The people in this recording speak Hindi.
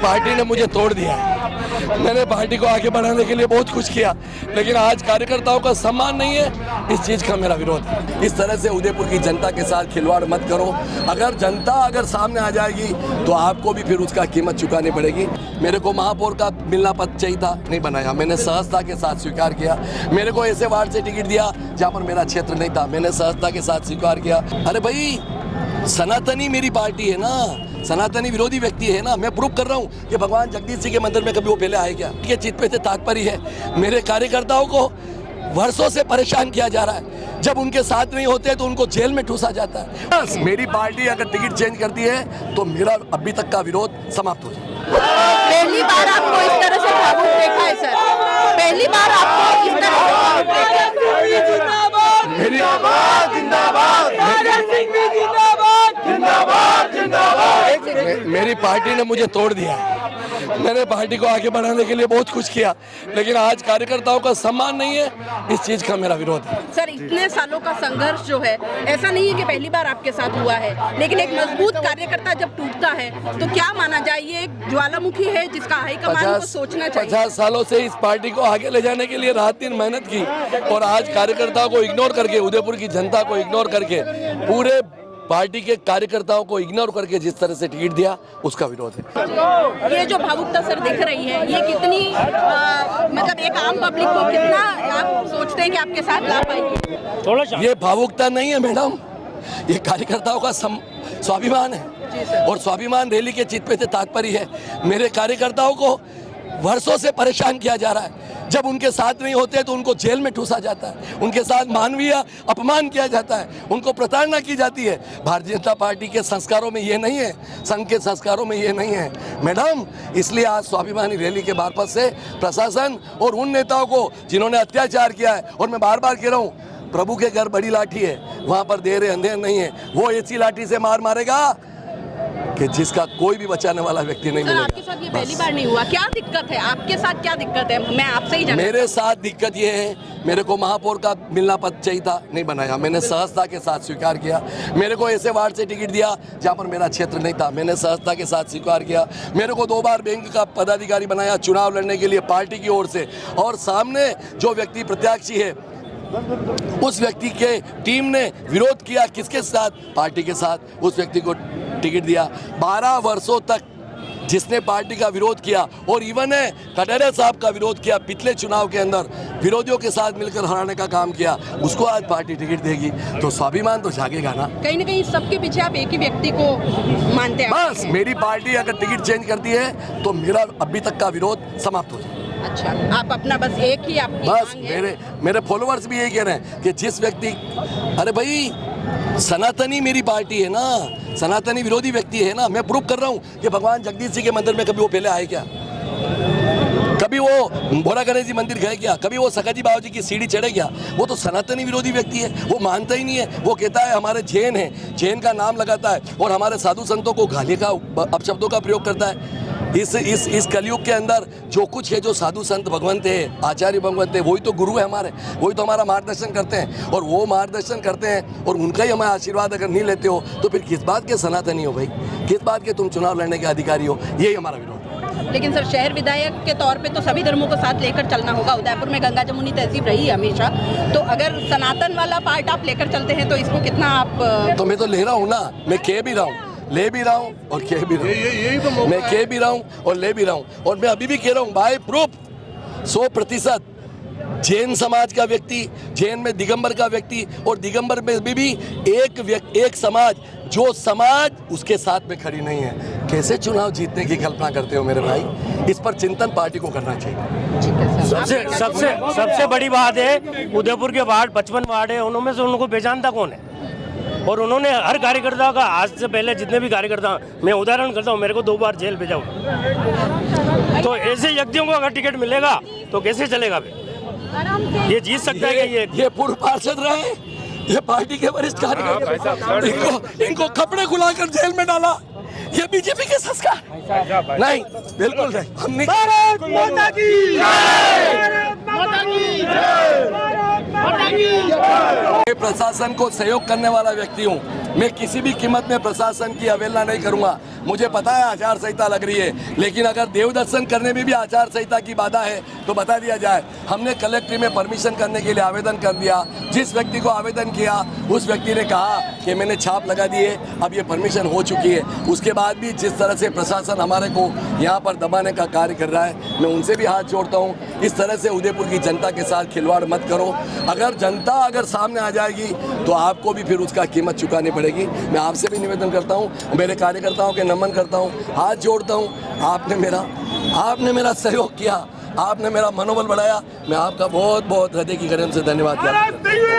पार्टी ने मुझे तोड़ दिया है। मैंने पार्टी को आगे बढ़ाने के लिए बहुत कुछ किया, लेकिन आज कार्यकर्ताओं का सम्मान नहीं है, इस चीज़ का मेरा विरोध है। इस तरह से उदयपुर की जनता के साथ खिलवाड़ मत करो। अगर जनता सामने आ जाएगी तो आपको भी फिर उसका कीमत चुकानी पड़ेगी। मेरे को महापौर का मिलना पद चाहिए था, नहीं बनाया, मैंने सहजता के साथ स्वीकार किया। मेरे को ऐसे वार्ड से टिकट दिया जहाँ पर मेरा क्षेत्र नहीं था, मैंने सहजता के साथ स्वीकार किया। अरे भाई, सनातनी मेरी पार्टी है ना, सनातनी विरोधी व्यक्ति है ना। मैं प्रूव कर रहा हूँ कि भगवान जगदीश जी के मंदिर में कभी वो पहले आए क्या? ये चित पे से तात्पर्य है। मेरे कार्यकर्ताओं को वर्षों से परेशान किया जा रहा है, जब उनके साथ नहीं होते तो उनको जेल में ठूसा जाता है। बस मेरी पार्टी अगर टिकट चेंज करती है तो मेरा अभी तक का विरोध समाप्त हो जाए। पहली बार आपको इस तरह से भावुक देखा है सर, पहली बार आपको इस तरह से भावुक देखा है। मेरी पार्टी ने मुझे तोड़ दिया है। मैंने पार्टी को आगे बढ़ाने के लिए बहुत कुछ किया, लेकिन आज कार्यकर्ताओं का सम्मान नहीं है, इस चीज का मेरा विरोध है। सर, इतने सालों का संघर्ष जो है, ऐसा नहीं है कि पहली बार आपके साथ हुआ है, लेकिन एक मजबूत कार्यकर्ता जब टूटता है तो क्या माना जाए, ये एक ज्वालामुखी है जिसका हाईकमान को सोचना चाहिए। 50 सालों से इस पार्टी को आगे ले जाने के लिए रात दिन मेहनत की, और आज कार्यकर्ताओं को इग्नोर करके, उदयपुर की जनता को इग्नोर करके, पूरे पार्टी के कार्यकर्ताओं को इग्नोर करके जिस तरह से टिकट दिया, उसका विरोध है। ये जो भावुकता सर दिख रही है, ये कितनी मतलब एक आम पब्लिक को कितना आप सोचते हैं कि आपके साथ ला पाएगी? ये भावुकता नहीं है मैडम, ये कार्यकर्ताओं का स्वाभिमान है, और स्वाभिमान रैली के चित पे से तात्पर्य है। मेरे कार्यकर्ताओं को वर्षों से परेशान किया जा रहा है, जब उनके साथ नहीं होते तो उनको जेल में ठूसा जाता है, उनके साथ मानवीय अपमान किया जाता है, उनको प्रताड़ना की जाती है। भारतीय जनता पार्टी के संस्कारों में ये नहीं है, संघ के संस्कारों में ये नहीं है मैडम। इसलिए आज स्वाभिमानी रैली के मार्फत से प्रशासन और उन नेताओं को जिन्होंने अत्याचार किया है, और मैं बार बार कह रहा हूँ, प्रभु के घर बड़ी लाठी है, वहाँ पर देर अंधेर नहीं है। वो ऐसी लाठी से मार मारेगा कि जिसका कोई भी बचाने वाला व्यक्ति नहीं मिलेगा। आपके साथ ये पहली बार नहीं हुआ, क्या दिक्कत है आपके साथ, क्या दिक्कत है? मैं आपसे ही जानना। मेरे साथ दिक्कत ये है, मेरे को महापौर का मिलना पद चाहिए था, नहीं बनाया, मैंने सहजता के साथ स्वीकार किया। मेरे को ऐसे वार्ड से टिकट दिया जहाँ पर मेरा क्षेत्र नहीं था, मैंने सहजता के साथ स्वीकार किया। मेरे को 2 बार बैंक का पदाधिकारी बनाया चुनाव लड़ने के लिए पार्टी की ओर से, और सामने जो व्यक्ति प्रत्याशी है उस व्यक्ति के टीम ने विरोध किया, किसके साथ? पार्टी के साथ। उस व्यक्ति को टिकट दिया। 12 वर्षों तक जिसने पार्टी का विरोध किया, और इवन है कटरे साहब का विरोध किया पिछले चुनाव के अंदर, विरोधियों के साथ मिलकर हराने का काम किया, उसको आज पार्टी टिकट देगी तो स्वाभिमान तो जागेगा ना। कहीं ना कहीं सबके पीछे आप एक ही व्यक्ति को मानते हैं। बस मेरी पार्टी अगर टिकट चेंज करती है तो मेरा अभी तक का विरोध समाप्त हो जाए। अच्छा, आप अपना बस एक ही आपकी बस मांग है? मेरे फॉलोअर्स भी यही कह रहे हैं कि जिस व्यक्ति, अरे भाई, सनातनी मेरी पार्टी है ना, सनातनी विरोधी व्यक्ति है ना। मैं प्रूव कर रहा हूँ कि भगवान जगदीश जी के मंदिर में कभी वो पहले आए क्या? कभी वो भोला गणेश जी मंदिर गए क्या? कभी वो सकाजी बाबा जी की सीढ़ी चढ़े क्या? वो तो सनातनी विरोधी व्यक्ति है, वो मानता ही नहीं है। वो कहता है हमारे जैन है, जैन का नाम लगाता है, और हमारे साधु संतों को गाली का अपशब्दों का प्रयोग करता है। इस कलयुग के अंदर जो कुछ है, जो साधु संत भगवंत है, आचार्य भगवंत है, वही तो गुरु है हमारे, वही तो हमारा मार्गदर्शन करते हैं, और वो मार्गदर्शन करते हैं और उनका ही हमें आशीर्वाद अगर नहीं लेते हो तो फिर किस बात के सनातनी हो भाई? किस बात के तुम चुनाव लड़ने के अधिकारी हो? यही हमारा विरोध है। लेकिन सर, शहर विधायक के तौर पे तो सभी धर्मों को साथ लेकर चलना होगा। उदयपुर में गंगा जमुनी तहसीब रही है हमेशा, तो अगर सनातन वाला पार्ट आप लेकर चलते हैं तो इसको कितना आप? तो मैं तो ले रहा हूँ ना, मैं कह भी रहा हूँ, ले भी रहा हूँ और कह भी रहा हूँ। मैं कह भी रहा हूँ और ले भी रहा हूँ, और मैं अभी भी कह रहा हूँ बाय प्रूफ 100% जैन समाज का व्यक्ति, जैन में दिगंबर का व्यक्ति, और दिगंबर में भी एक समाज, जो समाज उसके साथ में खड़ी नहीं है। कैसे चुनाव जीतने की कल्पना करते हो मेरे भाई? इस पर चिंतन पार्टी को करना चाहिए। सबसे बड़ी बात है, उदयपुर के वार्ड 55 वार्ड है, उनमें से उनको पहचानता कौन है? और उन्होंने हर कार्यकर्ता का, आज से पहले जितने भी कार्यकर्ता, मैं उदाहरण करता हूँ, मेरे को 2 बार जेल भेजा हुआ। तो ऐसे व्यक्तियों को अगर टिकट मिलेगा तो कैसे चलेगा? ये जीत सकता है कि ये पूर्व पार्षद रहे, ये पार्टी के वरिष्ठ कार्यकर्ता, इनको कपड़े खुलाकर जेल में डाला, ये बीजेपी के संस्कार नहीं, बिल्कुल नहीं। हम नहीं। मैं प्रशासन को सहयोग करने वाला व्यक्ति हूँ, मैं किसी भी कीमत में प्रशासन की अवहेलना नहीं करूँगा। मुझे पता है आचार संहिता लग रही है, लेकिन अगर देव दर्शन करने में भी आचार संहिता की बाधा है तो बता दिया जाए। हमने कलेक्ट्री में परमिशन करने के लिए आवेदन कर दिया, जिस व्यक्ति को आवेदन किया उस व्यक्ति ने कहा कि मैंने छाप लगा दी है, अब ये परमिशन हो चुकी है। उसके बाद भी जिस तरह से प्रशासन हमारे को यहाँ पर दबाने का कार्य कर रहा है, मैं उनसे भी हाथ जोड़ता हूँ। इस तरह से उदयपुर की जनता के साथ खिलवाड़ मत करो। अगर जनता अगर सामने आ जाएगी तो आपको भी फिर उसका कीमत चुकानी पड़ेगी। मैं आपसे भी निवेदन करता हूँ, मेरे कार्यकर्ताओं के नमन करता हूँ, हाथ जोड़ता हूँ। आपने मेरा सहयोग किया, आपने मेरा मनोबल बढ़ाया। मैं आपका बहुत बहुत हृदय की गर्म से धन्यवाद करता हूँ।